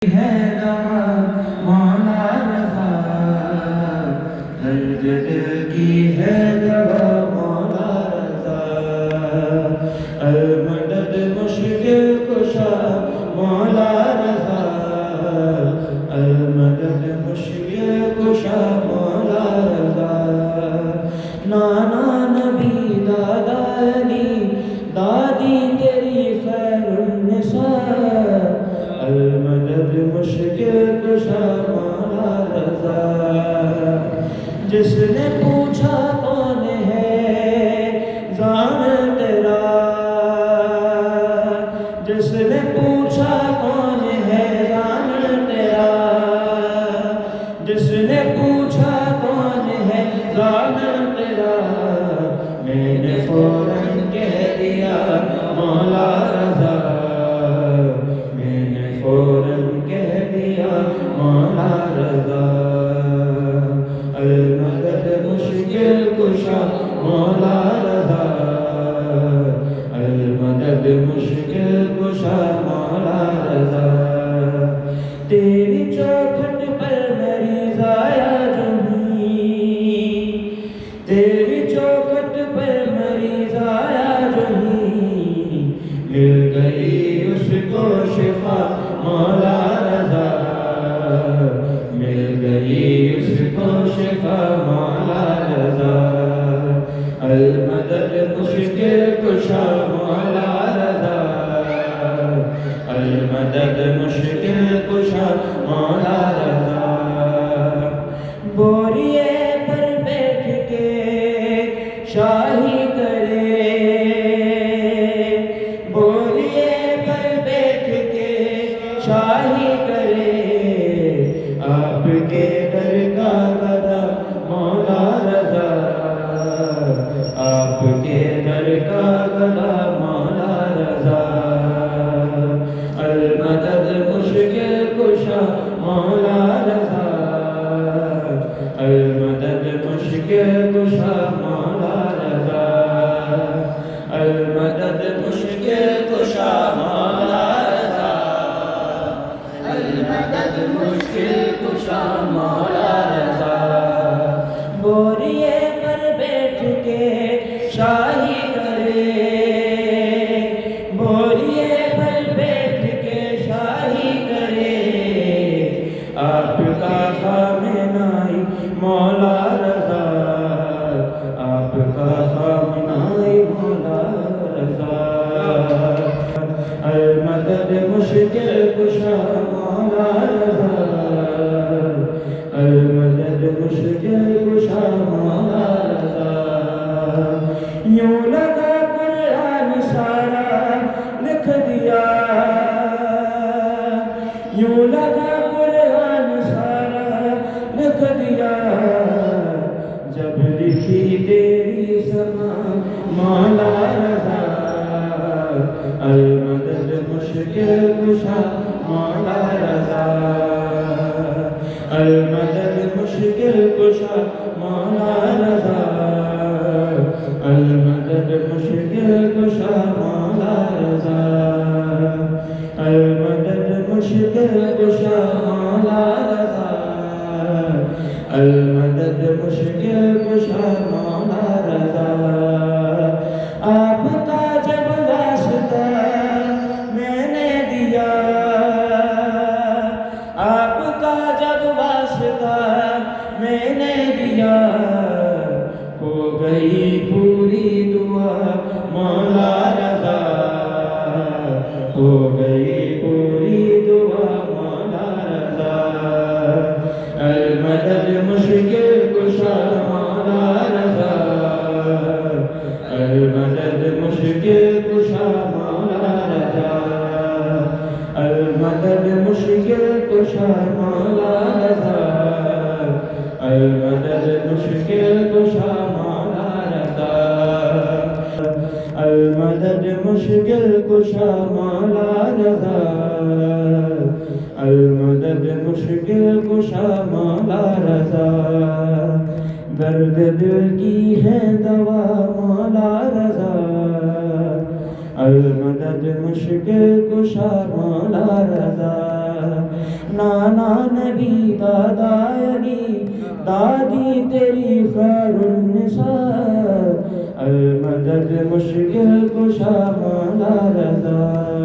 ہے دوا مولا رضا، درد دل کی ہے دوا مولا رضا، المدد مشکل کشا مولا رضا، المدد مشکل کشا مولا رضا، نانا نبی دادا علی دادی تیری خیر النساء، المدد مشکل کشا مولا رضا، جس نے پوچھا کون ہے زان تیرا، جس نے پوچھا کون ہے زان تیرا، جس نے پوچھا کون ہے زان تیرا، میں نے فوراً کہہ دیا مولا رضا، میں نے فوراً کہہ دیا مولا رضا، المدد مشکل کشا مولا رضا، المدد مشکل کشا مولا رضا، تیری چوکھٹ پر مریض آیا جو ہی، تیری چوکھٹ پر مریض آیا جو ہی، مل گئی اس کو شفا مولا رضا، مل گئی اس کو شفا مولا رضا، المدد مشکل کشا مولا رضا، المدد مشکل کشا مولا رضا، بوریے پر بیٹھ کے شاہی کرے، بوریے پر بیٹھ کے شاہی کرے، آپ کے در کا گدا مولا رضا، آپ کے در کا گدا مولا رضا، المدد مشکل کشا مولا رضا، المدد مشکل کشا مولا رضا، المدد مشکل کشا مولا رضا، المدد مشکل کشا مولا رضا، بوریے پر بیٹھ کے شاہی کرے، بوریے پر بیٹھ کے شاہی کرے، آپ کا خامنائی مولا رضا، آپ کا خامنائی مولا رضا، المدد مشکل کشا مولا رضا، المدد مشکل کشا مولا رضا، یوں لگا قرآن سارا لکھ دیا، یوں لگا قرآن سارا لکھ دیا، جب لکھی تیری سما مولا رضا، المدد مشکل کشا مولا رضا، المدد مشکل کشا مولا رضا، المدد مشکل کشا مولا رضا، المدد مشکل کشا مولا رضا، المدد مشکل کشا مولا رضا، آپ کا جب واسطہ میں نے دیا، آپ کا جب واسطہ میں نے دیا، ہو گئی پوری دعا مولا رضا، ہو گئی پوری دعا مولا رضا، المدد مشکل کشا مولا رضا، المدد مشکل کشا مولا رضا، المدد مشکل کشا مولا رضا، المدد مشکل کشا مولا رضا، المدد مشکل کشا مولا رضا، المدد مشکل کشا مولا رضا، درد دل کی ہے دوا مولا رضا، المدد مشکل کشا مولا رضا، نانا نبی دادا علی دادی تیری خیر النساء المدد مشکل کشا مولا رضا